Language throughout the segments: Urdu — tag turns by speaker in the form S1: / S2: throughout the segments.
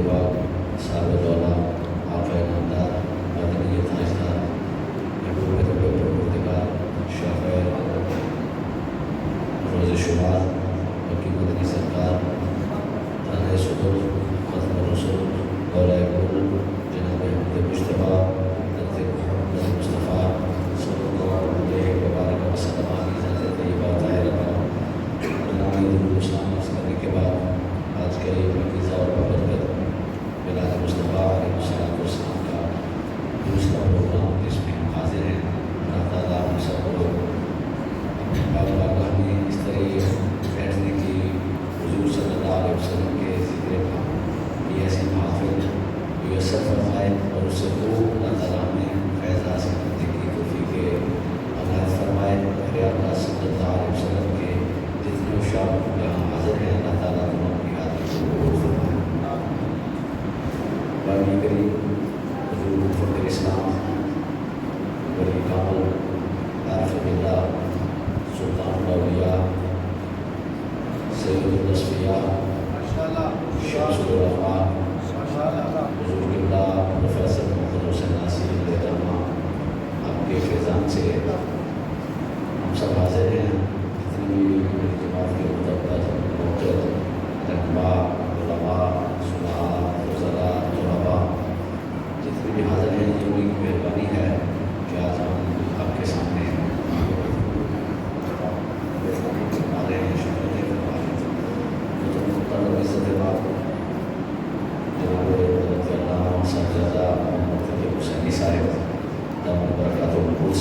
S1: باغ صاحب دولا آقا نامدار مدنی تاجدار محبوب طب پروردگار شاہ روز شمار مکی مدنی سرکار تانۂ صدر ختم الرسول مولا گل جناب احمد مشتبہ حضرت محمد مصطفیٰ صلی اللہ علیہ وبارک وسلم کی ذات طیبہ طاہرہ جناب درود السلام کرنے کے بعد آج کے پاکیزہ اور بابرکت میلاد مصطفیٰ علیہ السلام کا دوسرا پروگرام جس میں ہم حاضر ہیں۔ اللہ تعالیٰ ہم سب کو بارگاہ میں اس طرح بیٹھنے کی حضور صلی اللہ علیہ وسلم کے ذکر کی ایسی محافل میسر فرمائے اور اس سے خوب اللہ تعالیٰ ہمیں فیض حاصل کرنے کی توفیق عنایت فرمائے۔ میرے آقا صلی اللہ علیہ وسلم کے جتنے اشعار یہاں حاضر ہیں اللہ تعالیٰ تمام کی حاضری کو قبول فرمائے۔ بانی کریم حضور فخر اسلام ولی کامل عارف باللہ سلطان الاولیاء سید الاصفیاء شمس الرحمن حضور قبلہ پروفیسر محمد حسین ناصری علیہ الرحمہ آپ کے فیضان سے ہم سب حاضر ہیں۔ جتنی بھی میری جماعت کے مطابق موجود رہنما علماء صلحاء وزراء طلباء جتنے بھی حاضر ہیں یہ ان کی مہربانی ہے کہ آج ہم آپ کے سامنے ہمارے شکریہ کروا رہے ہیں۔ تو مطلب عزت بات جناب حضرت علامہ صاحبزادہ محمد طیب حسینی صاحب دامت برکاتہ القدس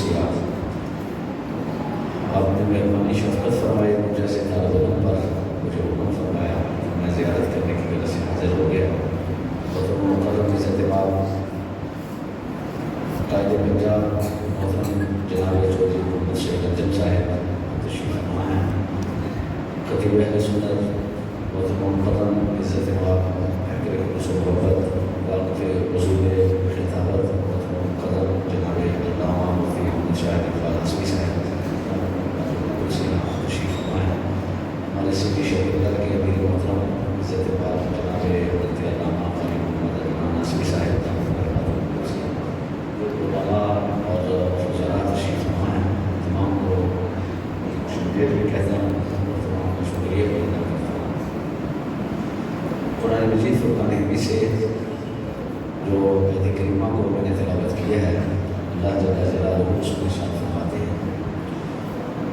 S1: آپ نے مہربانی شفقت فرمائی جیسے طالب علم پر مجھے حکم فرمایا میں زیارت کرنے کی وجہ سے حاضر ہو گیا۔ اور محترم عزت بات قائد پنجاب محترم جناب چودھری محمد شیخ انجم صاحب تشریف فرما ہیں۔ خطیب اہل سنت محترم محترم عزت بات حقیر خلوص و محبت واقف وصول خطابت محترم قدر جناب علامہ مفتی احمد شاہ اقبال حسنی صاحب تشریف فرما ہیں۔ ہمارے سٹی شہید اللہ کے امیر محترم عزت بات جناب حضرت علامہ قاری محمد عدنان ناصری صاحب اور وزراء تشریف فرما ہیں۔ تمام کو شکریہ بھی کہتا ہوں اور تمام کو شکریہ بھی ادا کرتا ہوں۔ قرآن مجید فرقان حمید سے جو آیت کریمہ کو میں نے تلاوت کیا ہے اللہ جل جلالہ اس کو ارشاد فرماتے ہیں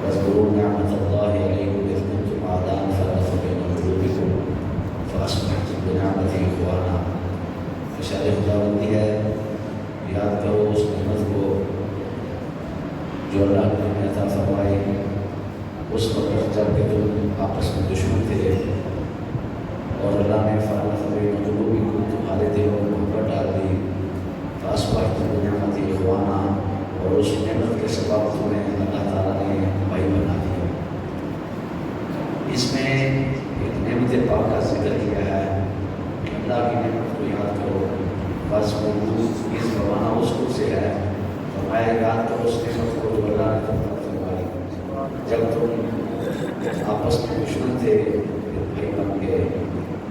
S1: واذکروا نعمت اللہ علیکم اذ کنتم اعداء فالف بین قلوبکم فاصبحتم بنعمتہ اخوانا۔ ارشاد خداوندی ہے یاد کرو اس نعمت کو جو اللہ نے ہمیں عطا فرمائی اس وقت جب کہ تم آپس میں دشمن تھے اور اللہ نے فالف بین قلوبکم تمہارے دلوں میں محبت ڈال دی فاصبحتم بنعمتہ اخوانا اور اس نعمت کے سبب تمہیں اللہ تعالیٰ نے بھائی بنا دیا۔ اس میں ایک نعمت پاک کا ذکر کیا ہے کہ اللہ کی نعمت کو یاد کرو۔ بس موجود اس زمانہ اس کو سے ہے فرمایا یاد کرو اس نعمت کو جو اللہ نے تم پر فرمائی جب تم آپس میں دشمن تھے پھر بھائی بن گئے۔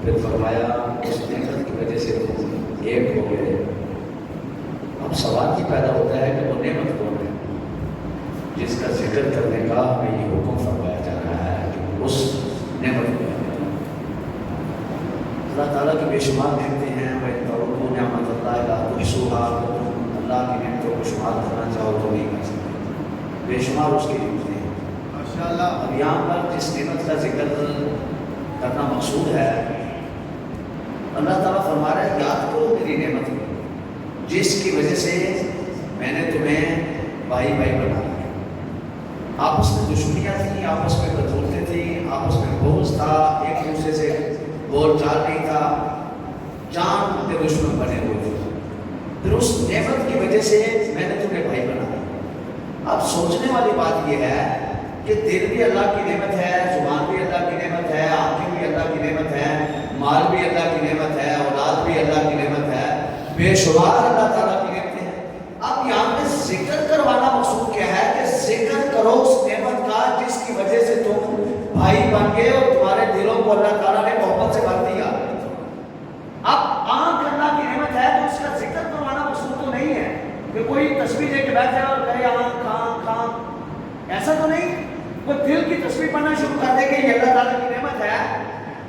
S1: پھر فرمایا اس نعمت کی وجہ سے تم ایک ہو گئے۔ اب سوال یہ پیدا ہوتا ہے کہ وہ نعمت کون ہے جس کا ذکر کرنے کا ہمیں یہ حکم فرمایا جا رہا ہے کہ اس نعمت کو اللہ تعالیٰ کی بے شمار نعمتیں ہیں۔ وہ نعمت اللہ لا تحصوها، اللہ کی نعمتوں کو شمار کرنا چاہو تو نہیں کر سکتے، بے شمار اس کی نعمتیں ہیں ماشاءاللہ۔ اب یہاں پر جس نعمت کا ذکر کرنا مقصود ہے اللہ تعالیٰ فرما رہا ہے یاد کرو میری نعمت کو جس کی وجہ سے میں نے تمہیں بھائی بھائی بنا دیا۔ آپس میں دشمنیاں تھیں، آپس میں بدولتیں تھیں، آپس میں بغض تھا، ایک دوسرے سے بول چال نہیں تھا، جان کے دشمن بنے ہوئے تھے۔ پھر اس نعمت کی وجہ سے میں نے تمہیں بھائی بنا دیا۔ اب سوچنے والی بات یہ ہے کہ دل بھی اللہ کی نعمت ہے، زبان بھی اللہ کی نعمت ہے، آنکھیں بھی اللہ کی نعمت ہے، مال بھی اللہ کی نعمت ہے، اولاد بھی اللہ کی نعمت ہے، بے شمار اللہ تعالیٰ کی نعمتیں ہیں۔ اب یہاں پہ ذکر کروانا مقصود کیا ہے کہ ذکر کرو اس نعمت کا جس کی وجہ سے تم بھائی بن گئے اور تمہارے دلوں کو اللہ تعالیٰ نے محبت سے بھر دیا۔ اب
S2: کہ کوئی تصویر لے کے بیٹھ جائے اور کہے کہاں ایسا تو نہیں. وہ دل کی تصویر پڑھنا شروع کر دے کہ یہ اللہ تعالیٰ کی نعمت ہے.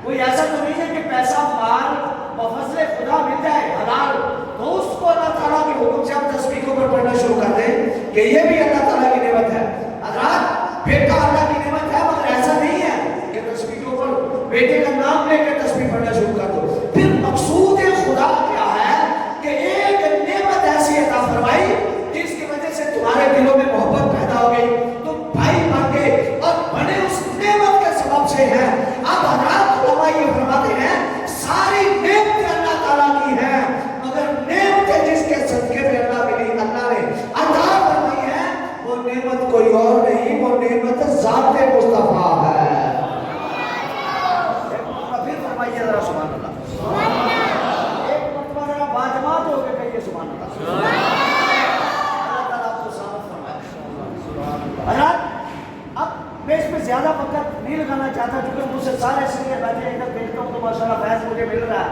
S2: کوئی ایسا تو نہیں ہے کہ پیسہ مال بفضل خدا مل جائے حلال تو اس کو اللہ تعالیٰ کے حکم سے ہم تصویر کے اوپر پڑھنا شروع کر دیں کہ یہ بھی اللہ تعالیٰ کی نعمت ہے. حضرات بیٹا اللہ کی نعمت ہے مگر ایسا نہیں ہے کہ تصویر کے اوپر بیٹے کا نام لے کے تصویر پڑھنا شروع کر دو. پھر مقصود خدا کیا ہے کہ ایک نعمت ایسی عطا فرمائی جس کی وجہ سے تمہارے دلوں میں محبت پیدا ہو گئی, تم بھائی بن گئے اور بڑے اس نعمت کے سبب سے ہیں. اب حضرات علماء یہ فرماتے ہیں ساری نعمتیں اللہ تعالیٰ کی ہیں مگر نعمتیں جس کے صدقے میں اللہ نے عطا فرمائی ہے وہ نعمت کوئی اور نہیں, وہ نعمت ذات مصطفیٰ ہے. پھر فرمائیے ذرا سبحان اللہ. ایک مرتبہ ذرا باجماعت ہو کے کہیے سبحان اللہ. اللہ تعالیٰ آپ کو سلامت فرمائے. حضرات اب میں اس میں زیادہ وقت نہیں لگانا چاہتا کیونکہ مجھ سے سارے سینئر بیٹھے ہیں, ادھر دیکھتا ہوں تو ماشاءاللہ فیض مجھے مل رہا ہے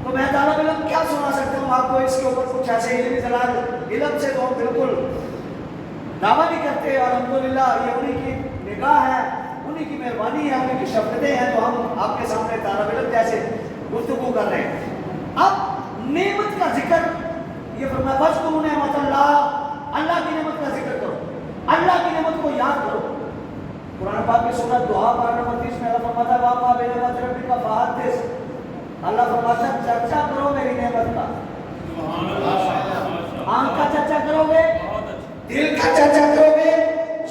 S2: تو میں طالب علم کیا سنا سکتا ہوں آپ کو اس کے اوپر کچھ ایسے علمی دلائل. علم سے تو ہم بالکل دعویٰ نہیں کرتے اور الحمدللہ یہ انہی کی نگاہ ہے, انہی کی مہربانی ہے, انہی کی شفقتیں ہیں تو ہم آپ کے سامنے طالب علم جیسے گفتگو کر رہے ہیں. اب نعمت کا ذکر یہ فرمایا وَاذْكُرُوا نِعْمَتَ اللَّهِ, اللہ کی نعمت کا ذکر کرو, اللہ کی نعمت کو یاد کرو. قرآن پاک کی سورۃ دعا پارہ نمبر 30 میں اللہ فرماتا ہے وَأَمَّا بِنِعْمَتِ رَبِّكَ فَحَدِّثْ, اللہ فرماتا ہے چرچا کرو میری نعمت کا. آنکھ کا چرچا کرو گے, دل کا چرچا کرو گے,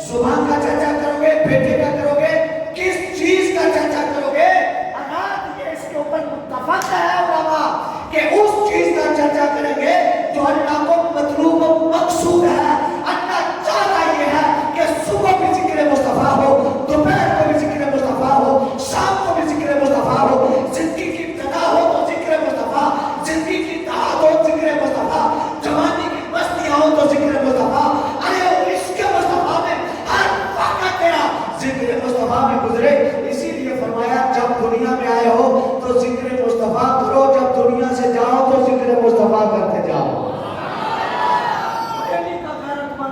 S2: زبان کا چرچا کرو گے, بیٹے کا کرو گے, کس چیز کا چرچا کرو گے؟ حضرات یہ اس کے اوپر متفق ہے علماء کہ اس چیز کا چرچا کریں گے جو اللہ کو مطلوب و مقصود ہے. اللہ چاہتا یہ ہے کہ صبح بھی ذکر مصطفیٰ ہو, دوپہر کو بھی ذکر مصطفیٰ ہو, شام کو بھی ذکر مصطفیٰ ہو, زندگی کی ابتدا ہو تو ذکر مصطفیٰ, زندگی کی انتہا ہو ذکر مصطفیٰ, جوانی کی مستیاں ہو تو ذکر مصطفیٰ. ارے اس کے مصطفیٰ میں ہر وقت تیرا ذکر مصطفیٰ میں گزرے. اسی لیے فرمایا جب دنیا میں آئے ہو تو ذکر مصطفیٰ کرو, جب دنیا سے جاؤ تو ذکر مصطفیٰ کرتے جاؤ.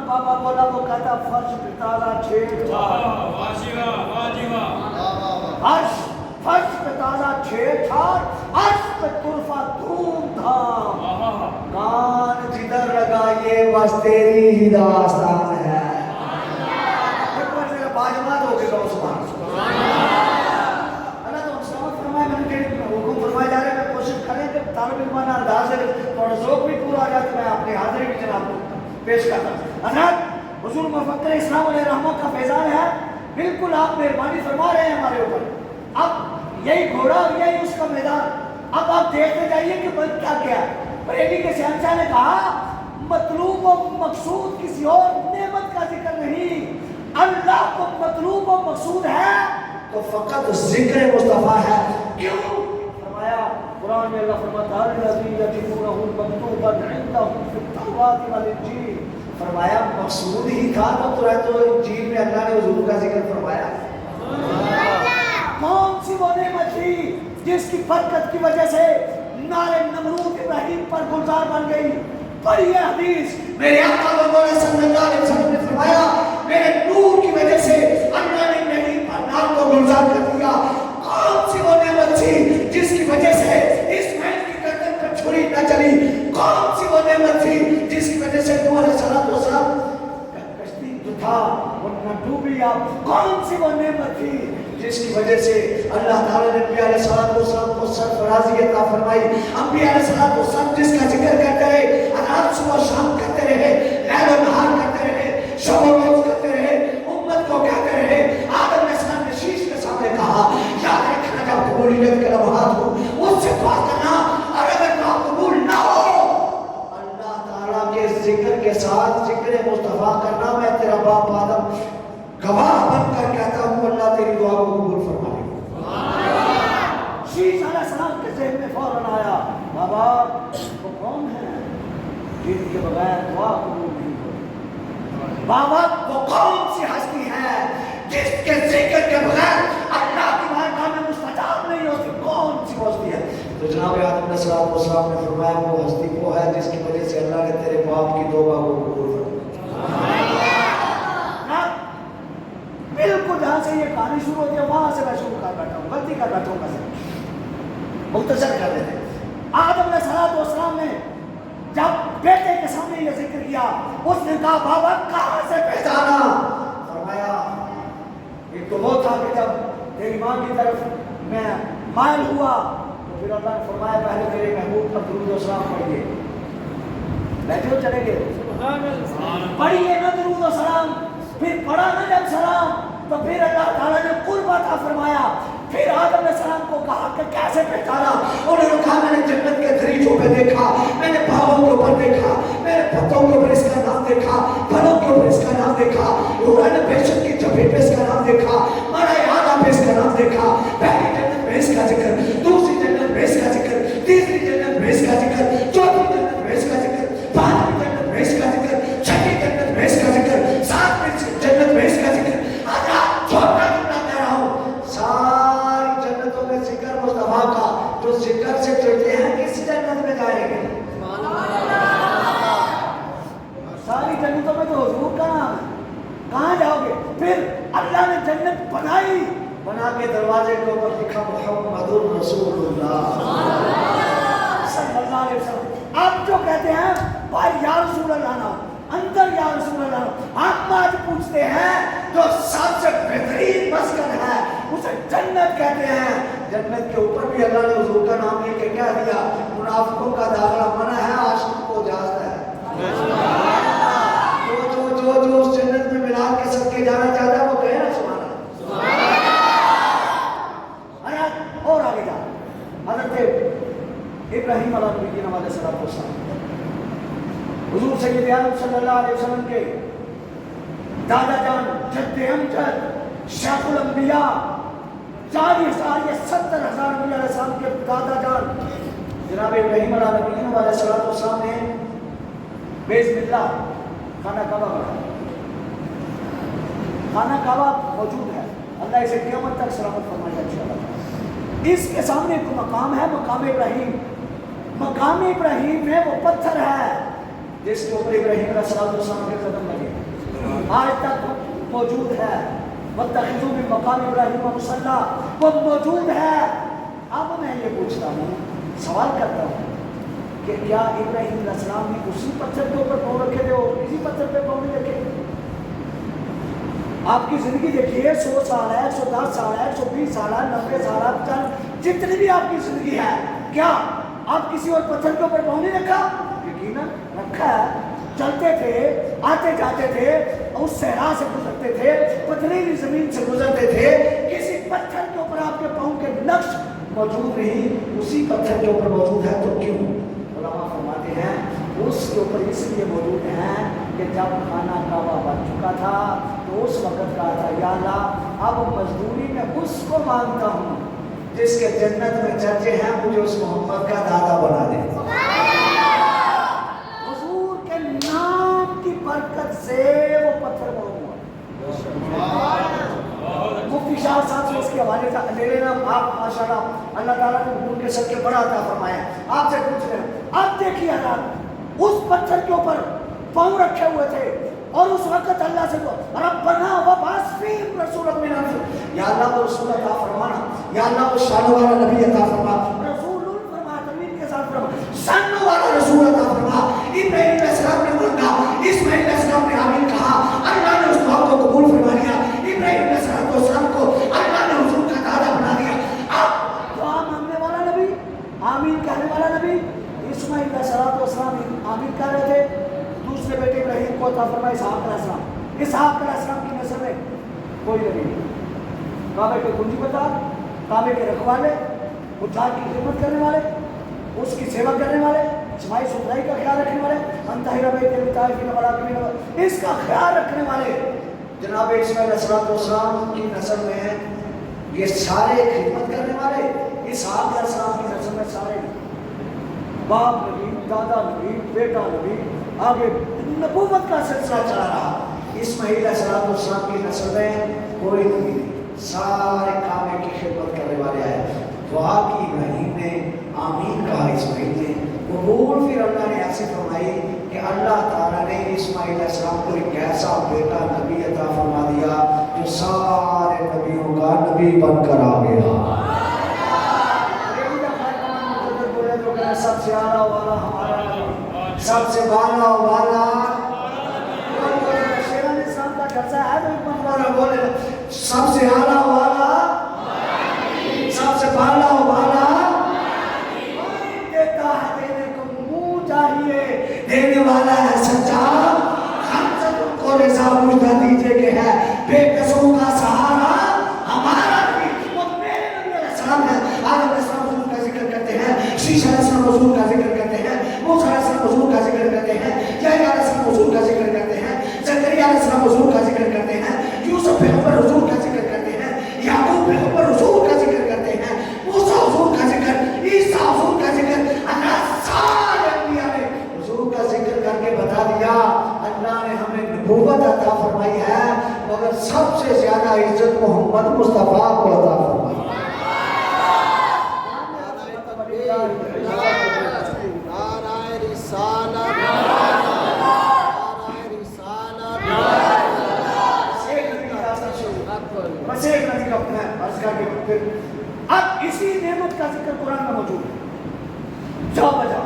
S2: بابا بولا وہ کہتا فرش پہ تازہ چھیڑ فرش پہ تازہ چھیڑ چھاڑ, عرش پہ طرفہ دھوم دھام, کان جدھر لگائیے بس تیری ہی داستان ہے. باجماعت ہو کے کہو سبحان اللہ. تو سمجھ فرمائے میں نے حکم فرمائے جا رہے ہیں, میں کوشش کریں کہ طالب علمانہ انداز سے تھوڑا ذوق بھی پورا آ جائے تو میں اپنی حاضری بھی جناب کو پیش کرتا ہوں. حضرت حضور مفکر اسلام علیہ رحمت کا فیضان ہے, بالکل آپ مہربانی فرما رہے ہیں ہمارے اوپر. اب یہی گھوڑا اور یہی اس کا میدان, اب آپ دیکھتے جائیے کہ بن کیا کیا ہے. بریلی کے شہنشاہ نے کہا مطلوب و مقصود کسی اور نعمت کا ذکر نہیں, اللہ کو مطلوب و مقصود ہے تو فقط ذکر مصطفیٰ ہے. کیوں؟ فرمایا قرآن میں اللہ فرماتا ہے الذی یجدونہ مکتوبا عندہم فی التوراۃ والانجیل, فرمایا مقصود ہی تھا تو انجیل میں اللہ نے حضور کا ذکر فرمایا. کون سی وہ نعمت تھی جس کی برکت کی وجہ سے نار نمرود ابراہیم پر گلزار بن گئی؟ پڑھیے حدیث, میرے آقا مولا صلی اللہ علیہ وسلم نے فرمایا میرے نور کی وجہ سے اللہ نے میری نار کو گلزار کر دیا. کون سی وہ نعمت تھی جس کی وجہ سے اسماعیل کی گردن پر چھری نہ چلی؟ کون سی وہ نعمت تھی جس کی وجہ سے نوح علیہ السلام کشتی جو تھا وہ نہ ڈوبی؟ آپ کون سی وہ نعمت تھی جس کی وجہ سے اللہ تعالیٰ نے انبیاء علیہ السلام کو سرفرازی عطا فرمائی؟ انبیاء علیہ السلام جس کا ذکر کرتے رہے, رات صبح شام کرتے رہے, لیل و نہار کرتے رہے, شب و روز کرتے رہے, امت کو کہتے رہے. آدم علیہ السلام نے شیش کے سامنے کہا یاد رکھنا جب قبولیت کے لمحات ہو اس سے دعا کرنا, اور اگر دعا قبول نہ ہو اللہ تعالیٰ کے ذکر کے ساتھ ذکر مصطفیٰ کرنا. میں تیرا باپ آدم گواہ بن کر کہتا ہوں اللہ تیری دعا کو قبول فرما لے. شیش علیہ السلام کے ذہن میں فوراً آیا بابا وہ کون ہے جن کے بغیر دعا قبول نہیں ہوتی؟ بابا وہ کون سی ہستی ہے جس کے ذکر کے بغیر اللہ کی بارگاہ میں مستجاب نہیں ہوتی؟ کون سی ہستی ہے؟ تو تو جناب آدم علیہ السلام نے فرمایا وہ ہستی وہ ہے جس کی وجہ سے اللہ نے تیرے باپ کی توبہ کو قبول فرمایا۔ بالکل جہاں سے یہ کہانی شروع ہوتی ہے وہاں سے میں شروع کر بیٹھا ہوں، غلطی کر بیٹھا ہوں بس مختصر کر دیتے ہیں۔ آدم علیہ السلام نے جب بیٹے کے سامنے یہ ذکر کیا اس نے کہا بابا کہاں سے پہچانا؟ فرمایا ایک تو وہ تھا کہ جب تیری ماں کی طرف میں مائل ہوا تو پھر اللہ نے فرمایا پہلے میرے محبوب پر درود و سلام پڑھیے، بیٹھے ہو چلے گئے پڑھیے نا درود و سلام، پھر پڑھا نا جب سلام تو پھر اللہ تعالیٰ نے قرب عطا فرمایا۔ پھر آدم علیہ السلام کو کہا کہ کیسے پہچانا؟ انہوں نے کہا میں نے جنت کے دریچوں پہ دیکھا، میں نے باغوں کے اوپر دیکھا، میں نے پتوں کے اوپر اس کا نام دیکھا، پھلوں کے اوپر اس کا نام دیکھا، حوران بیشت کی جبھی پہ اس کا نام دیکھا، مرے آدھا پہ اس کا نام دیکھا، پہلی جنت میں اس کا ذکر، دوسری جنت میں اس کا ذکر، تیسری جنت میں اس کا ذکر، چوتھی جنت میں اس کا ذکر، پانچویں جنت میں اس کا ذکر، چھٹی جنت میں اس کا ذکر، ساتویں جنت میں اس کا ذکر۔ چھوٹا جملہ کہہ رہا ہوں، ساری جنتوں میں ذکر مصطفیٰ کا، جو ذکر سے چڑھتے ہیں کس جنت میں جائیں گے؟ ساری جنتوں میں تو حضور کا نام ہے، کہاں جاؤ گے؟ پھر اللہ نے جنت بنائی، بنا کے دروازے کے اوپر لکھا محمد رسول اللہ صلی اللہ علیہ وسلم۔ آپ جو کہتے ہیں بھائی یا رسول اللہ نام، اندر یا رسول اللہ، ہم آج پوچھتے ہیں جو سب سے بہترین مسکن ہے اسے جنت کہتے ہیں۔ جنت کے اوپر بھی اللہ نے حضور کا نام لے کے کہہ دیا، منافقوں کا داخلہ منع ہے، عاشقوں کو اجازت ہے۔ جو اس جنت میں ملا کے سب کے جانا چاہتا ہے وہ کہے نا سبحان اللہ۔ اور آگے جا حضرت ابراہیم علیہ السلام، حضور سید عالم صلی اللہ علیہ وسلم کے دادا جان جد امجد شیخ الانبیاء 40,000 یا 70,000 انبیاء علیہ السلام کے دادا جان جناب ابراہیم علیہ السلام نے بسم اللہ خانہ کعبہ بنایا۔ خانہ کعبہ موجود ہے، اللہ اسے قیامت تک سلامت فرمائے انشاءاللہ۔ اس کے سامنے ایک مقام ہے، مقام ابراہیم۔ مقام ابراہیم میں وہ پتھر ہے جس کے اوپر ابراہیم علیہ السلام کے قدم لگے، آج تک موجود ہے۔ وَاتَّخِذُوا مِن مَّقَامِ إِبْرَاهِيمَ مُصَلًّى، وہ موجود ہے۔ اب میں یہ پوچھتا ہوں، سوال کرتا ہوں کہ کیا ابراہیم علیہ السلام نے اسی پتھر کے اوپر پاؤں رکھے تھے اور کسی پتھر پہ پاؤں نہیں رکھے؟ آپ کی زندگی دیکھیے، 100 سال ہے، 110 سال ہے، 120 سال ہے، 90 سال ہے، جتنی بھی آپ کی زندگی ہے، کیا آپ کسی اور پتھر کے اوپر پاؤں نہیں رکھا؟ یقیناً رکھا ہے۔ چلتے تھے، آتے جاتے تھے، اس صحرا سے گزرتے تھے، پتھریلی زمین سے گزرتے تھے، کسی پتھر کے اوپر آپ کے پاؤں کے نقش موجود نہیں، اسی پتھر کے اوپر موجود ہے تو کیوں؟ علماء فرماتے ہیں اس کے اوپر اس لیے موجود ہیں کہ جب خانہ کعبہ بن چکا تھا تو اس وقت کہا تھا یا اللہ اب مزدوری میں اس کو مانگتا ہوں جس کے جنت میں چرچے ہیں، مجھے اس محمد کا دادا بنا دے۔ حضور کے نام کی برکت سے وہ پتھر ہوا۔ مفتی شاہ صاحب سے اس کے حوالے سے لے لینا آپ، ماشاءاللہ اللہ تعالیٰ نے حضور کے سر کے بڑا عطا فرمایا۔ آپ سے پوچھ رہے ہیں، اب دیکھیے حضرات اس پتھر کے اوپر پاؤں رکھے ہوئے تھے اور اس وقت اللہ سے ربنا وبعث فیہم رسولا من انفسہم، یا اللہ وہ رسول عطا فرمانا، یا اللہ وہ شان والا نبی عطا فرما، رسول فرما تمین کے ساتھ فرما، شان والا رسول عطا فرما۔ ابراہیم علیہ السلام نے مانگا، اسماعیل علیہ السلام نے آمین کہا، اللہ نے اس دعا کو قبول فرما لیا، ابراہیم علیہ السلام کو اللہ نے حضور کا دادا بنا دیا۔ اب دعا مانگنے والا نبی، آمین کہنے والا نبی، اسماعیل علیہ السلام آمین کہہ رہے تھے، دوسرے بیٹے ابراہیم کو عطا فرمایا اسحاق علیہ السلام۔ اسحاق علیہ السلام کی نسل میں کوئی نبی نہیں، کعبے کے کنجی بتا، کعبے کے رکھوالے، حجاج کی خدمت کرنے والے، اس کی سیوا کرنے والے، صفائی ستھرائی کا خیال رکھنے والے، انتہا بیت الطائفین والعاکفین، اس کا خیال رکھنے والے جناب اسماعیل علیہ السلام کی نسل میں یہ سارے خدمت کرنے والے، اسحاق علیہ السلام کی نسل میں سارے باپ نبی، دادا نبی، بیٹا نبی، آگے نبوت کا سلسلہ چلا رہا۔ اسماعیل علیہ السلام کی نسل میں کوئی نبی نہیں، سارے کعبے کی خدمت کرنے والے آئے۔ دعا کی ابراہیم نے، آمین کہا اسماعیل نے. قبول پھر اللہ نے ایسے فرمائی کہ اللہ تعالیٰ نے اسماعیل علیہ السلام کو ایک ایسا بیٹا نبی عطا فرما دیا جو سارے نبیوں کا نبی بن کر آ گیا. سب سے اعلیٰ والا ہمارا نبی، سب سے بالا والا شیران اسلام کا خرچہ ہے تو ایک مرتبہ بولے سب سے اعلیٰ والا، سب سے بالا والا دیتا ہے، دینے کو منہ چاہیے، دینے والا ہے سچا. ہم سب کو رضا مجھتا دیجئے کہ ہے بے قصوں کا سہارا ہمارا بھی. وہ میرے نبی علیہ السلام ہے. آدم علیہ السلام حضور کا ذکر کرتے ہیں، شیش علیہ السلام حضور کا ذکر کرتے ہیں، موسیٰ علیہ السلام حضور کا ذکر کرتے ہیں، یحییٰ علیہ السلام حضور کا ذکر کرتے ہیں، زکریا علیہ السلام حضور کا ذکر کرتے ہیں، یوسف پیغمبر حضور کا ذکر کرتے ہیں، یعقوب پیغمبر حضور کا ذکر کرتے ہیں، موسیٰ حضور کا ذکر، عیسیٰ حضور کا ذکر. اللہ سارے انبیاء نے حضور کا ذکر کر کے بتا دیا اللہ نے ہمیں نبوت عطا فرمائی ہے، مگر سب سے زیادہ عزت محمد مصطفیٰ کو عطا فرمائی. اب اسی نعمت کا ذکر قرآن میں موجود ہے. جاؤ بجاؤ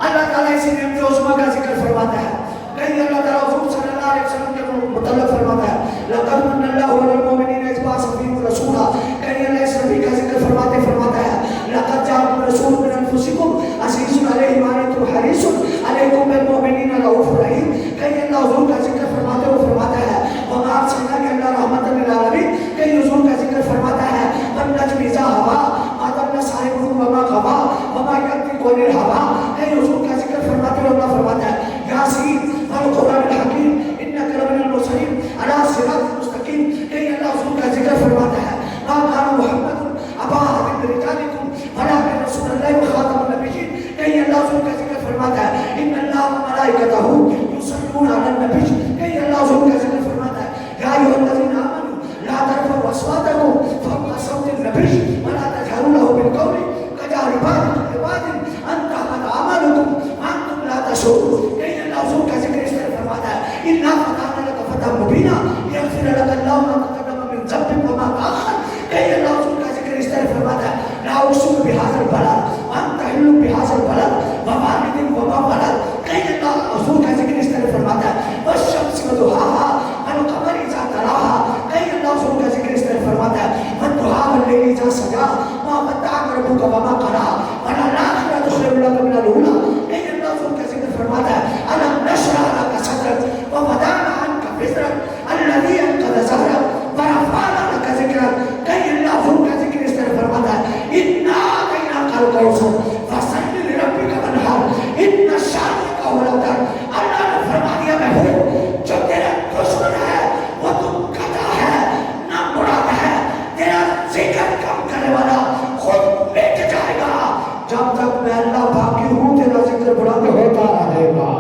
S2: اللہ تعالیٰ اسی نعمت عظمیٰ کا ذکر فرماتا ہے. کہیں اللہ تعالیٰ حضور صلی اللہ علیہ وسلم کے متعلق فرماتا ہے لقد من اللہ علی المؤمنین اذ بعث فیہم رسولا. کہیں اللہ اس نبی کا ذکر فرماتا ہے لقد جاءکم رسول من انفسکم عزیز علیہ ما عنتم حریص علیکم بالمؤمنین رؤوف رحیم. کہیں اللہ حضور کا ذکر فرماتے ہوئے فرماتا ہے وما ارسلناک الا رحمۃ للعالمین. کہیں حضور کا ذکر فرماتا ہے والنجم اذا ہوا ما ضل صاحبکم وما غوی وما ینطق عن الہوی. کہیں حضور کا ذکر فرماتے ہوئے اللہ فرماتا ہے یاسین والقرآن الحکیم انک لمن المرسلین علی صراط مستقیم. کہیں اللہ حضور کا ذکر فرماتا ہے ما کان محمد ابا احد من رجالکم ولکن رسول اللہ وخاتم النبیین. کہیں اللہ حضور کا ذکر فرماتا ہے ان اللہ وملائکتہ یصلون علی النبی. کہیں اللہ حضور کا ذکر فرماتا ہے یا ایھا الذین آمنوا لا ترفعوا اصواتکم فوق صوت النبی ولا تجهروا له بالقول كجهر بعضكم لبعض ان تحبط اعمالكم وانتم لا تشعرون. کہیں اللہ حضور کا ذکر اس طرح فرماتا ہے انا فتحنا لك فتحا مبینا لیغفر لك الله ما تقدم من ذنبك وما تأخر. کہیں اللہ حضور کا ذکر اس طرح فرماتا ہے لا اقسم بهذا البلد وانت حل بهذا البلد ووالد وما ولد. کہیں اللہ حضور کا ذکر اس طرح فرماتا ہے والشمس وضحاها والقمر اذا تلاها. کہیں اللہ حضور کا ذکر اس طرح فرماتا ہے والضحى والليل اذا سجى ما ودعك ربك وما قلى وللآخرة خير لك من الأولى. کہیں اللہ حضور کا ذکر فرماتا ہے ألم نشرح لك صدرك ووضعنا عنك وزرك الذي أنقض ظهرك ورفعنا لك ذكرك. کہیں اللہ حضور کا ذکر اس طرح فرماتا ہے إنا أعطيناك الكوثر فصل لربك وانحر إن شانئك هو الأبتر. اللہ نے فرما دیا میں ہوں جو تیرا دشمن ہے وہ تو گدھا ہے نہ مراد ہے. تیرا ذکر کم کرنے والا خود مٹ جائے گا. جب تک میں اللہ باقی ہوں تیرا ذکر بلند ہوتا رہے گا.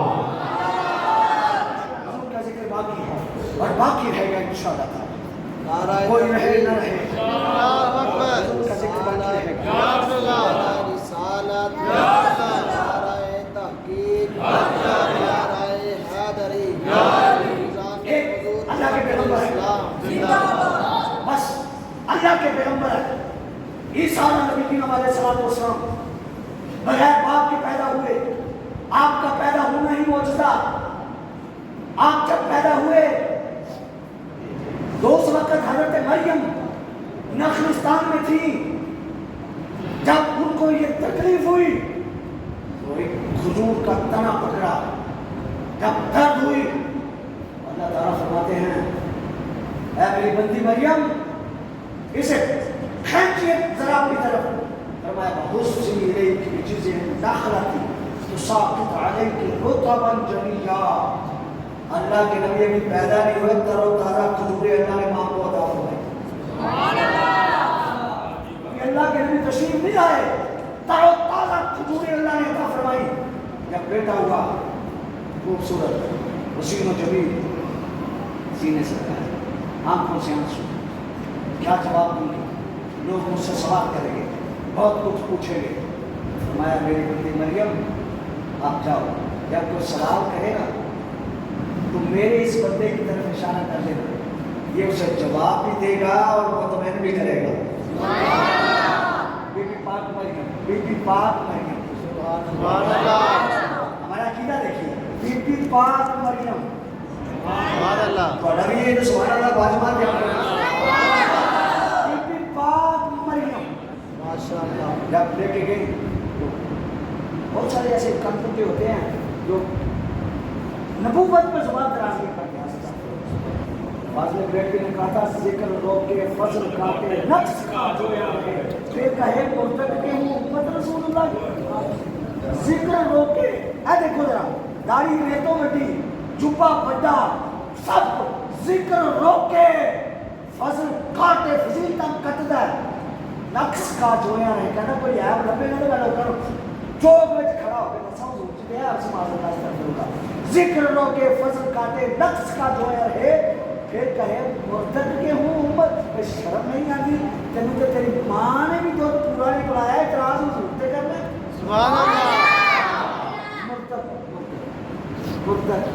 S2: حضور کا ذکر باقی ہے اور باقی رہے گا انشاءاللہ تعالی. کوئی رہے نہ رہے حضور کا ذکر باقی رہے گا. رسالت نعرہ تحقیق نعرہ حیدری اللہ کے پیغمبر ہے بس اللہ کے پیغمبر ہے. عیسیٰ نبی علیہ السلام بغیر باپ کے پیدا ہوئے. آپ کا پیدا ہونا ہی معجزہ. آپ جب پیدا ہوئے تو اس وقت حضرت مریم نخلستان میں تھی. جب ان کو یہ تکلیف ہوئی تو ایک کھجور کا تنا پکڑا. جب درد ہوئی اللہ تعالیٰ فرماتے ہیں اے میری بندی مریم اسے کھینچیے ذرا اپنی طرف. فرمایا بحثی الیک بجزع النخلۃ تساقط علیک رطبا جنیا. اللہ کے نبی ابھی پیدا نہیں ہوئے تر و تازہ کھجوریں اللہ نے ماں کو عطا فرمائی. اللہ کے نبی تشریف نہیں آئے تر و تازہ کھجوریں اللہ نے عطا فرمائی. جب بیٹا ہوا خوبصورت حسین و جمیل سینے سے لگائے آنکھوں سے آنسو. کیا جواب دوں گی؟ لوگ مجھ سے سوال کریں گے بہت کچھ پوچھیں گے فرمایا میری بندی مریم آپ جاؤ، جب کوئی سوال کہے گا تو میرے اس بندے کی طرف اشارہ کر دینا، یہ اسے جواب بھی دے گا اور مطمئن بھی کرے گا۔ بی بی پاک مریم، بی بی پاک مریم،
S3: سبحان اللہ،
S2: ہمارا عقیدہ دیکھیے، بی بی پاک مریم،
S3: سبحان اللہ،
S2: تو نبی یہ تو سبحان اللہ باجمات کیا بی بی پاک مریم
S3: ماشاء اللہ،
S2: جب لے کے گئی تو بہت سارے ایسے کنفرٹے ہوتے ہیں جو نبوت پر زبان دراز نہیں کرتے ہیں۔ بعض نے بیٹھ کے نے کہا تھا ذکر روکے فضل کاٹے نقص کا جو ہے پھر کہے مرتد کے ہوں امت رسول اللہ کی، ذکر روکے، اے دیکھو ذرا داڑھی ریتوں مٹی جبہ بڑا سب ذکر روکے فضل کاٹے فضیلتاں کٹدا ہے، نقص کا جو ہے کہنا کوئی عیب لبے نہ لگا کرو چوک وچ کھڑا ہو کے دساں حضور جی دے آپ سے معذرت استغفر اللہ، ذکر روکے فضل کاٹے نقص کا جو ہے پھر کہے مرتد کے ہوں امت، شرم نہیں آتی تینوں کہ تیری ماں نے بھی دودھ پورا نہیں پڑھایا، اعتراض حضور تے کرنا ہے۔
S3: سبحان اللہ،
S2: مرتد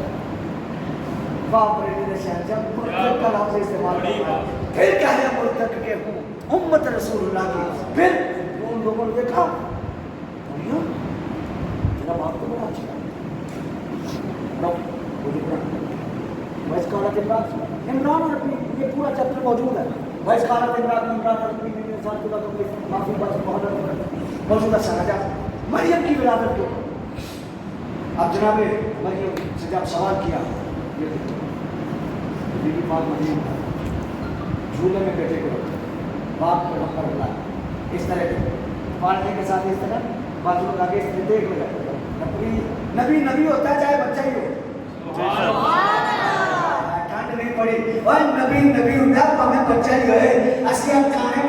S2: باپ رے میرے شہر جب مرتد کا لفظ استعمال کرنا ہے پھر کہے مرتد کے ہوں امت رسول اللہ کی، پھر ان لوگوں نے دیکھا مریم تیرا باپ تو بڑا اچھا ہے، مجھے پڑھا ویس کالت امرات عمران اور اپنی یہ پورا چیپٹر موجود ہے، ویس کالت امرات عمران اور اپنی بیوی نے ساتھ خدا کو کوئی معافی بات محبت موجودہ سراجہ مریم کی ولادت کو اب جناب مریم سے جب سوال کیا یہ بی بی پاک مریم جھولے میں بیٹے کو باپ کو نمبر بلا اس طرح پالنے کے ساتھ اس طرح بازو لگا کے اس طرح دیکھ لگا، نبی ہوتا ہے چاہے بچہ ہی ہو، پڑی اور نبی ہوتا ہے ہمیں بچہ ہی ہوئے اسی ہم کھانے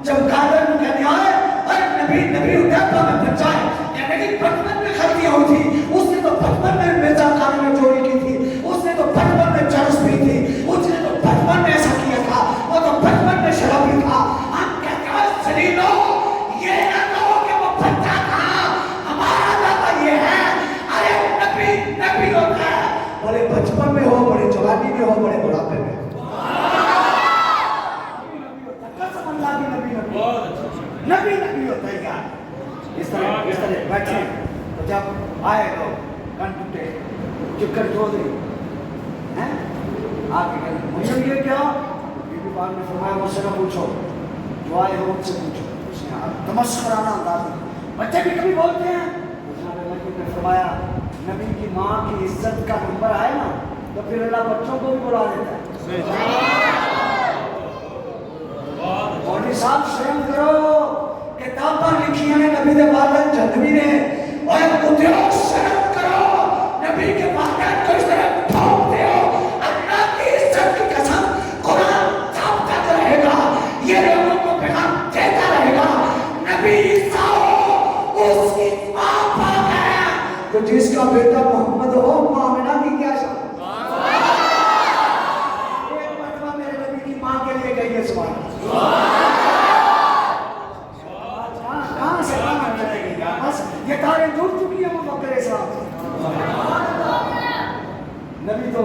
S2: چمکا کر میں کہتے ہیں اور نبی ہوتا ہے ہمیں بچہ ہے، کہنے کی بچپن میں خرچیاں ہوئی تھی، اس نے تو بچپن میں مرچا کھانے میں چوری کی تھی، اس نے تو بچپن میں چرس پی تھی، اس نے تو بچپن میں ایسا کیا تھا، وہ تو بچپن میں شرابی تھا، ہم کہتے ہیں سلیلو یہ نہ کہو کہ وہ بچہ تھا، ہمارا دعویٰ یہ ہے ارے نبی ہوتا ہے بڑے بچپن میں ہو، بڑے جوانی میں ہو، بڑے بڑھاپے میں قسم اللہ کی نبی ہوتا ہے کیا اس طرح بیٹھے تو جب آئے تو کن ٹوٹے چکر چودھری آ کے کہتے مریم یہ کیا بی بی پاک نے فرمایا مجھ سے نہ پوچھو جو آئے ہو ان سے پوچھو، اس نے تمسخرانہ انداز میں بچے بھی کبھی بولتے ہیں، مریم نے فرمایا نبی کی ماں کی عزت کا نمبر آئے نا تو پھر اللہ بچوں کو بھی بلا دیتا ہے۔ مولوی صاحب شرم کرو، کتاباں لکھی ہیں نبی دے والد جہنمی نے، اور کتوں شرم کرو نبی کے والد کو اس طرح ٹھوکتے ہو، اللہ کی عزت کی قسم قرآن تب تک رہے گا، یہ لوگوں کو پیغام دیتا رہے گا، نبی عیسیٰ ہو اس کی ماں پاک ہے، تو جس کا بیٹا محمد ہو ماں آمنہ کی کیا شان، ایک مرتبہ میرے نبی کی ماں کے لیے کہیے سبحان کہاں سے کہاں چلے گی بس یہ تاریں جڑ چکی ہیں وہ بکرے صاحب نبی تو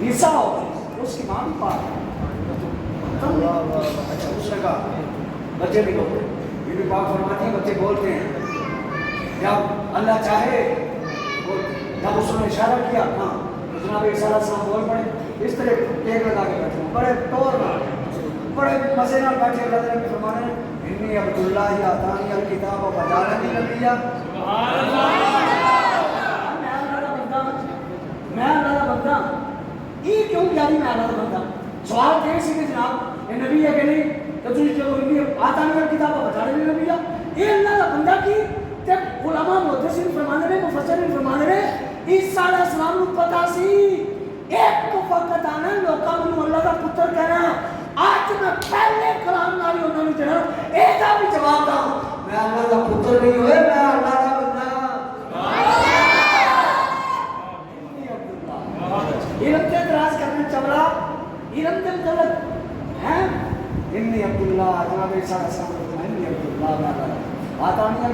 S2: عیسیٰ ہو اس کی ماں بھی پاک ہے، اچھا اس نے کہا بچے بھی بولتے ہیں، یہ بھی پاک فرماتی ہیں بچے بولتے ہیں جب اللہ چاہے، جب اس نے اشارہ کیا ہاں تو جناب عیسیٰ علیہ السلام بول پڑے، اس طرح ٹیک لگا کے بیٹھے بڑے طور بڑے مزے نال بیٹھے، اللہ تعالیٰ کے فرمانے انی عبداللہ آتانی الکتاب و بجالنی نبیہ، میں اللہ کا بندہ، یہ کیوں پیاری میں اللہ کا بندہ، سوال تھے اسی کے جناب یہ نبی ہے کہ نہیں، تو تجھے جو انی آتانی الکتاب و بجالنی نبیہ، یہ اللہ کا بندہ کی جب علماء محدثین فرمانے رہے مفسرین فرمانے رہے عیسیٰ علیہ السلام کو پتا سی ایک کو فقط آنا لوکاں منو اللہ کا پتر کہنا، آج میں پہلے کلام نالی انہوں نے جنہا ایدہ بھی جواب دا میں اللہ کا پتر نہیں ہوئے، میں اللہ کا بندہ علم تے دراز کرنے چولا علم تے مطلب ہیں انی عبداللہ جناب عیسیٰ علیہ السلام انی عبداللہ آتانی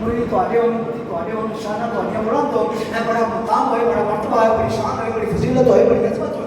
S2: ਮੁਰੀਦ ਤੁਹਾਡੇ ਵੱਲੋਂ ਨਿਸ਼ਾਨਾ ਤੁਹਾਡੀਆਂ ਮੁਰਾਦ ਹੋ ਇਹ ਬੜਾ ਮੁਕਾਮ ਹੋਏ ਬੜਾ ਮਰਤਬਾ ਹੋਏ ਬੜੀ ਸ਼ਾਨ ਹੋਏ ਬੜੀ ਫਜ਼ੀਲਤ ਹੋਏ ਬੜੀ ਇਜ਼ਮਤ ਹੋਏ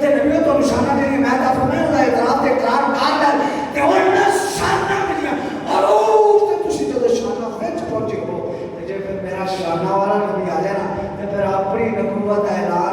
S2: ਤੇ ਨਬੀਓ ਤੁਹਾਨੂੰ ਸ਼ਾਨਾ ਦੇਣੀ ਮੈਂ ਤਾਂ ਫਰਮਾਇਆ ਦਾ ਇਤਰਾਫ ਤੇ ਇਕਰਾਰ ਕਰ ਲੈ ਤੇ ਉਹਨਾਂ ਸ਼ਾਨਾ ਮਿਲੀਆਂ ਔਰ ਉਸ ਤੇ ਤੁਸੀਂ ਜਦੋਂ ਸ਼ਾਨਾ ਵਿੱਚ ਪਹੁੰਚੇ ਹੋ ਤੇ ਜੇ ਫਿਰ ਮੇਰਾ ਸ਼ਾਨਾ ਵਾਲਾ ਨਬੀ ਆ ਜਾਏ ਨਾ ਤੇ ਫਿਰ ਆਪਣੀ ਨਬੂਵਤ ਦਾ ਐਲਾਨ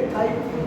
S2: 28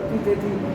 S2: 32 33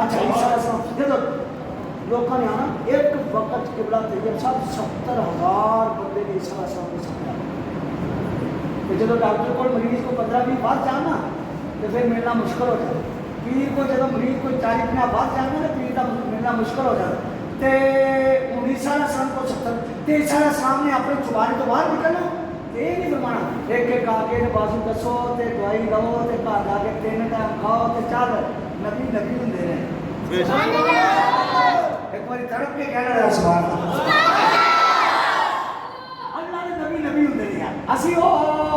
S2: اچھا عیسیٰ علیہ السلام دیکھو لوگوں نے آنا ایک وقت قبلہ طیب صاحب 70,000 بندے نے عیسیٰ علیہ السلام کو سمجھا کہ جب ڈاکٹر کو مریض کو 15-20 بات جاننا تو پھر ملنا مشکل ہو جائے. پیر کو جب مریض کو 40-50 بات جاننا تو پیر کا ملنا مشکل ہو جائے. تے عیسیٰ علیہ السلام کو 70 تے عیسیٰ علیہ السلام نے اپنے چبارے تو باہر نکلنا یہ نہیں فرمانا ایک ایک آ کے بازو دسو تے دوائی لو تے گھر جا کے 3 ٹائم کھاؤ تے چل نبی نبی ہوں دے رہے ہیں. ایک بار تڑپ کے کہنا رہا سبحان اللہ اللہ نے نبی نبی ہوں دے رہے ہیں. اسی وہ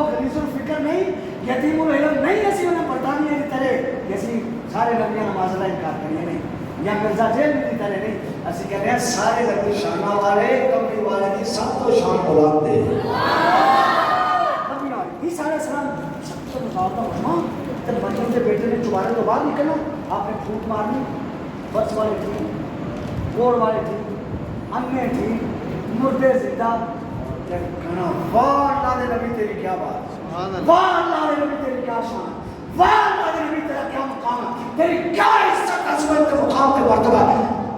S2: غلیظ الفکر نہیں یتیم العلم نہیں اسی انہیں برطانیہ کی طرح جیسی سارے نبیاں نماز کا انکار کریے نہیں یا مرزا جیل کی طرح نہیں. اسی کہہ رہے ہیں سارے نبی شانہ والے کمری والے کی سب کو شان بلند دے. عیسیٰ علیہ السلام سب سے مطابقہ ہونا جب مریم کے بیٹے نے چبارے تو باہر نکلنا آپ نے پھوٹ مارنی بس والے ٹھیک کوڑ والے ٹھیک انے ٹھیک مردے زندہ کہنا واہ اللہ دے نبی تیری کیا بات واہ اللہ دے نبی تیری کیا شان واہ اللہ دے نبی تیرا کیا مقام تیری کیا عزت عظمت کے مقام کے مرتبہ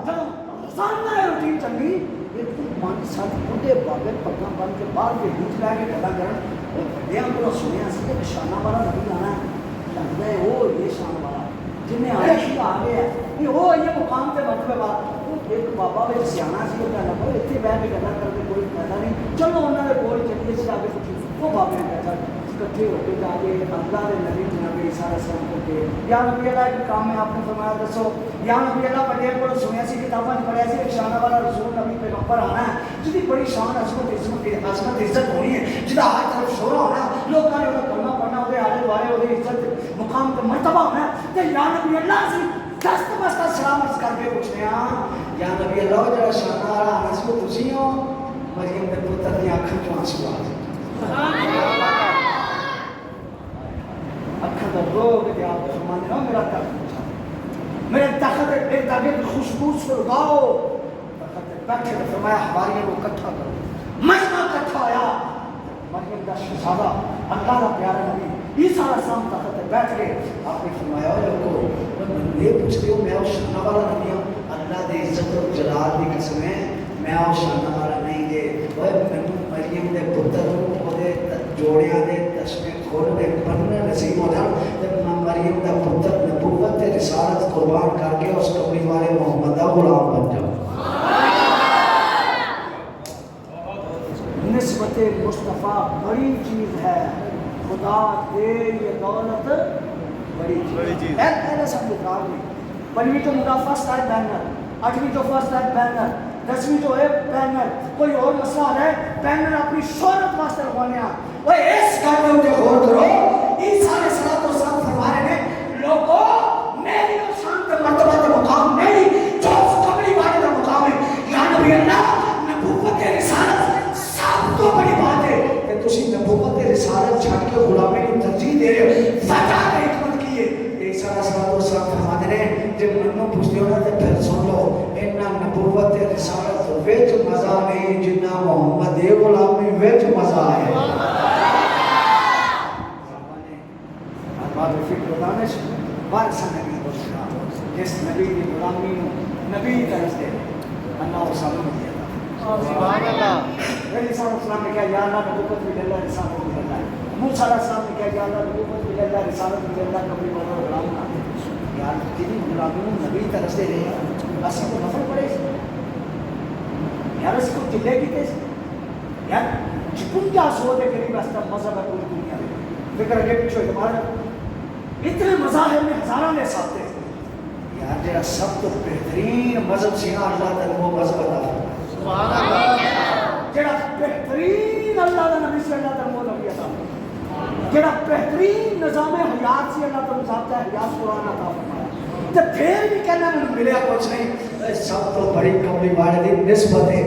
S2: جب روزانہ روٹین چلی ایک پانچ سات بڑے بابے پگاں بن کے باہر کے بیچ لے کے گلا کرن بڑے ہم کو سنیا سی کہ شانہ والا نبی آنا ہے لگتا ہے وہ یہ شان والا جنہیں آئے ہی آ گیا یہ وہ یہ مقام کے مرتبہ بات ایک بابا بھی سیاح سی وہ کہنا بھائی اتنے بہ کے گلا کر کے کوئی فائدہ نہیں چلو انہوں نے بول چلیے سے آگے کچھ وہ بابے نے کہا اکٹھے ہو کے جا کے اللہ کے نبی جناب عیسیٰ علیہ السلام کو کہ یا نبی اللہ ایک کام میں آپ نے فرمایا دسو یا نبی اللہ پڑھے کو سنیا سی کتابیں پڑھیا سی ایک شانہ والا رسول نبی پیغمبر آنا ہے جس کی بڑی شان عظمت عزت ہونی ہے جدا ہر طرف شورا ہونا ہے لوگوں نے وہ کلمہ پڑھنا وہ آلے دوارے وہ عزت مقام کا مرتبہ ہونا ہے تو یا نبی اللہ سے دست بستہ سلام عرض کر کے پوچھنے ہیں یا نبی اللہ جڑا شانہ والا آنا سی وہ تسی ہو مریم کے پتر کی آنکھوں چوں آنسو آ گئے اکھا در رو کہ آپ فرمانے ہو میرا تخت پوچھا میرے تخت ایک تاکہ خوشبو سرگاؤ تخت بیٹھے تو فرمایا حواریوں کو کٹھا کرو مجمع کٹھا آیا مریم کا شہزادہ اللہ کا پیارا نبی عیسیٰ علیہ السلام تخت بیٹھ کے آپ نے فرمایا ہو لوگوں یہ پوچھتے ہو میں اس شانہ والا نبی ہوں اللہ دے عزت و جلال کی قسم ہے میں اس شانہ والا نہیں دے مریم دے پتر جوڑیاں دے تشمیل کھول دے پڑھنے نصیب ہو جان جب مریم دا پتر نبوت رسالت قربان کر کے اس کمری والے محمد دا غلام بن جاؤ. نسبت مصطفیٰ بڑی چیز ہے خدا دے یہ دولت بڑی چیز ہے. پہلے سب دکھاؤ گی 5ویں تو مدافع فرسٹ آئے بینر 8ویں تو فرسٹ آئے بینر 10ویں تو ہے بینر کوئی اور مسئلہ ہے بینر اپنی شہرت واسطے لگوانے ہیں وہ اس گھر میں مجھے غور کرو عیسیٰ علیہ السلام فرما رہے ہیں لوگوں میری شان کے مرتبہ کا مقام نہیں جو اس کمری والے کا مقام ہے یا نبی اللہ نبوت رسالت سب تو بڑی بات ہے کہ تسی نبوت رسالت چھٹ کے غلامی کو ترجیح دے رہے ہو وجہ کا حکمت کی ہے عیسیٰ علیہ السلام فرماتے ہیں جب منو پوچھتے ہو نا تو پھر سن لو انہا نبوت رسالت ویچ مزہ نہیں جنہ محمد یہ غلامی ویچ مزہ ہے. بعد فکر دانش وارث نبی بشرا جس نبی کی غلامی نبی طرف سے اللہ و سلام دیا
S3: سبحان اللہ.
S2: عیسیٰ علیہ السلام نے کہا یا اللہ نبوت بھی اللہ رسالت بھی اللہ موسیٰ علیہ السلام نے کہا یا اللہ نبوت بھی اللہ رسالت بھی اللہ کبھی والا غلام نہ یار تیری غلامی نبی طرف سے رہے اسی کو نفر پڑے یار اس کو چلے کی تیز یار 56 دے قریب اس کا مذہب ہے پوری دنیا میں فکر اگے پیچھے ہمارا اتنے مذاہب میں ہزاروں نے ساتھ ہیں یار جڑا سب تو بہترین مذہب سی نا اللہ تعالی وہ مذہب عطا سبحان اللہ جڑا بہترین اللہ دا نبی صلی اللہ علیہ وسلم نبی عطا جڑا بہترین نظام حیات سی اللہ تعالی ضابطہ حیات قرآن عطا فرمایا تو پھر بھی کہنا میں ملیا کچھ نہیں سب تو بڑی کملی والے دی نسبت ہے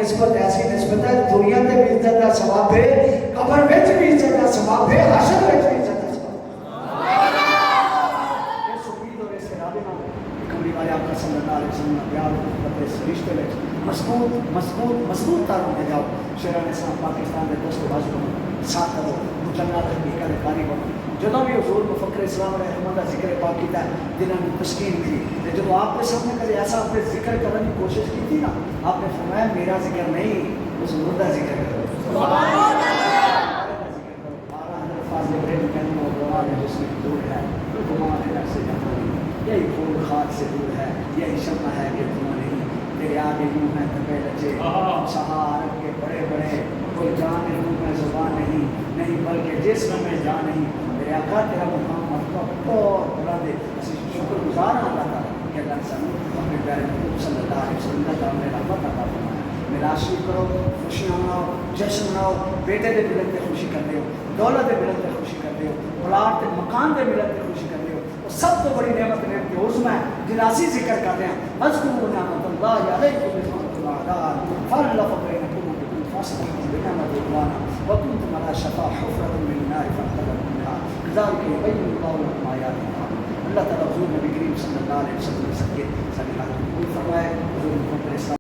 S2: نسبت ایسی نسبت ہے دنیا تے بھی عزت دا ثواب ہے قبر وچ بھی عزت دا ثواب ہے حشر وچ بھی عزت دا ثواب ہے اس امید اور اس ارادے نال کملی والے آپ صلی اللہ علیہ وسلم پیار محبت اس رشتے وچ مضبوط تعلق دے جاؤ شیران اسلام پاکستان دے دوست بازو ساتھ کرو مجنہ حقیقت کاری بنو جدوں بھی حضور مفکر اسلام علیہ رحمہ کا ذکر پاک کیتا ہے جنہوں نے تسکین تھی کہ جب آپ کے سامنے کبھی ایسا آپ نے ذکر کرنے کی کوشش کی تھی نا آپ نے فرمایا میرا ذکر نہیں اس مردہ ذکر کرو سبحان اللہ فاضل ابراہیم کہنے وہ دعا ہے جس میں دور ہے گمان ہے سے جانا یہی پھول خاک سے دور ہے یہی شمع ہے کہ دھواں نہیں تیرے آگے یوں ہے تبے لچے سہارت کے بڑے بڑے کوئی جان نہیں میں زبان نہیں بلکہ جسم میں جان نہیں میرے آقا تیرا مقام مرتبہ بہت بلند ہے اسی شکر گزار ہیں اللہ تعالیٰ کہ اللہ سن اپنے پیارے محبوب صلی اللہ علیہ وسلم کا تعالیٰ نے رحمت عطا فرمایا میراشی کرو خوشیاں مناؤ جشن مناؤ بیٹے دے ملت تے خوشی کرتے ہو دولت دے ملت تے خوشی کرتے ہو پلاٹ تے مکان دے ملت تے خوشی کرتے ہو وہ سب تو بڑی نعمت عظمی ہے جناسی ذکر کر رہے ہیں اذکروا نعمت اللہ علیکم اذ کنتم اعداء فالف بین قلوبکم فاصبحتم بنعمتہ اخوانا وکنتم علی شفا حفرۃ من النار فانقذکم منها کذلک یبین اللہ لکم آیاتہ اللہ تعالیٰ حضور نبی کریم صلی اللہ علیہ وسلم کے ساتھ ساری حالت قبول فرمائے حضور